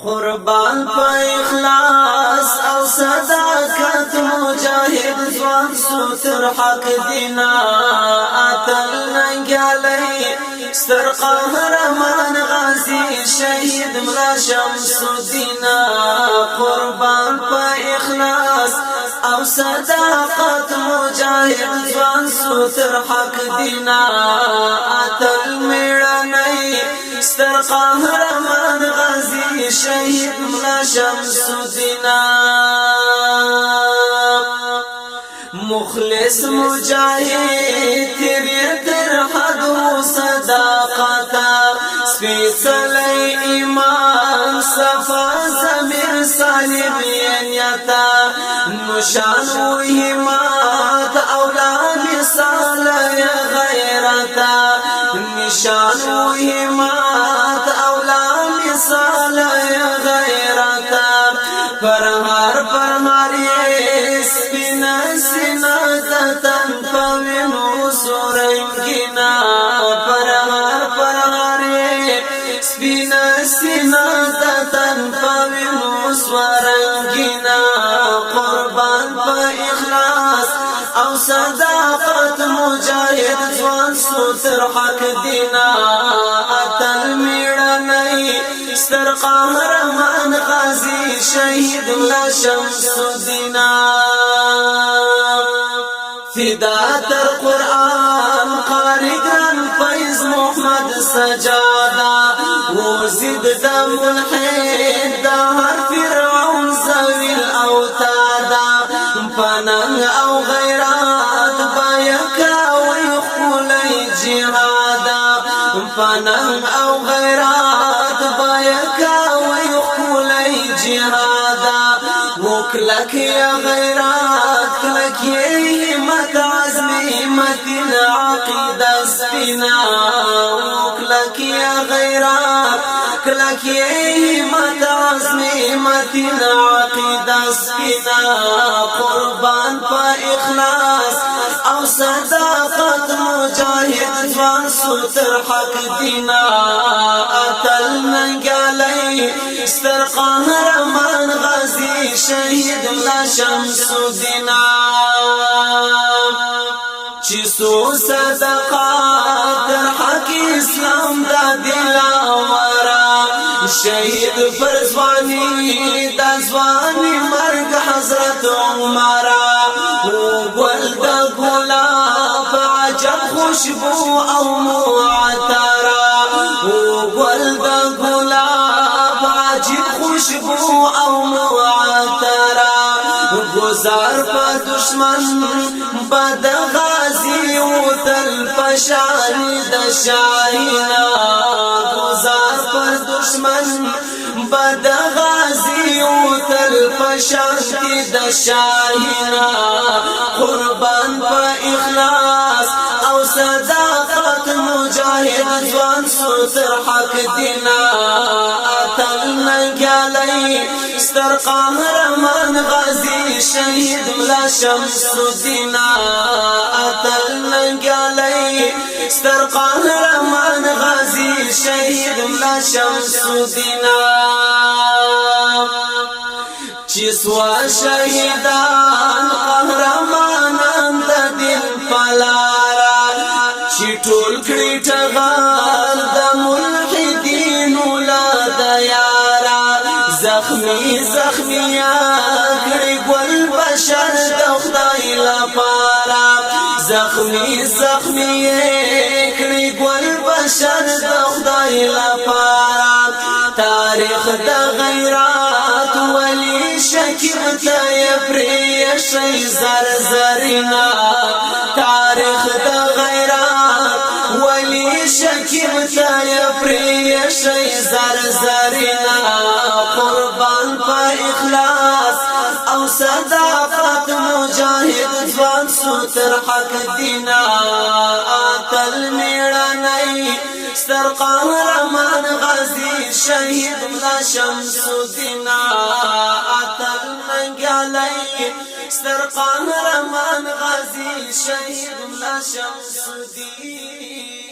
قربان په اخلاص او صداقت مجاهد ځوان ستر حق دینا اتل ننګلای ستر قهرمان غازی شهید ملا شمس دینا قربان په اخلاص او صداقت مجاهد ځوان ستر حق دینا اتل میړنی ستر قهرمان غازی شهید ملا شمس دینا مخلص مجاهد تیری تر حد و صداقتا سپیڅلی ایمان صفا ضمیر سالم نیتا نشان و همت اولا مثال غیرتا نشان و همت اولا مثال غیرتا پرهار سپینا سینا تن پوینو سورنگینا پرهار سپینا سینا تن پوینو سورنگینا قربان په اخلاص او صداقت مجاهد ځوان ستر حق دینا اتل میړنی ستر قهرمان غازی شهید ملا شمس دینا فدا تر قرآن قارئان فیض محمد سجادا وزید د ملحد د هر فرعون زوی الاوتادا فنن او غیرات بایکا ویخولی جهادا فنن او غیرات بایکا ویخولی جهادا وکلک یا غیرات کلک همت عزمی متن عقیده سپینا وکلک یا غیرات کلک همت عزمی متن عقیده سپینا قربان په اخلاص او صداقت مجاهد ځوان ستر حق دینا اتل ننګلای ستر قهرمان غازی شهید ملا شمس دینا چې سو صدقات حق اسلام دا دلاورا شهید پر ځواني د ځواني مرګ حضرت عمر ګل د ګلاب عجب خوشبو او معطر ګل د ګلاب عجب خوشبو او معطر گزار په دشمن بد غازی او تل پشان د شاهینا گزار پر دشمن بد غازی او تل پشان د شاهینا قربان په اخلاص او صداقت مجاهد ځوان ستر حق دینا اتل ننګلای ستر قهرمان غازی شهید ملا شمس دینا اتل ننګلای ستر قهرمان غازی شهید ملا شمس دینا چې سوا شهیدان قهرمانان د دل پلارا چې ټول کړي ټغال د ملحدینو لا د یارا زخمی کړي ګل بشر د خدای لپاره زخمی کړي ګل بشر د خدای لپاره تاریخ د غیرات ولی شکیب ته پرې شي زرزرینا تاریخ د غیرات ولی شکیب ته پرې شي زرزرینا قربان په اخلاص او صداقت مجاهد ځوان ستر حق دینا اتل میړنی ستر قهرمان غازی شهید ملا شمس دینا اتل ننګلای ستر قهرمان غازی شهید ملا شمس دینا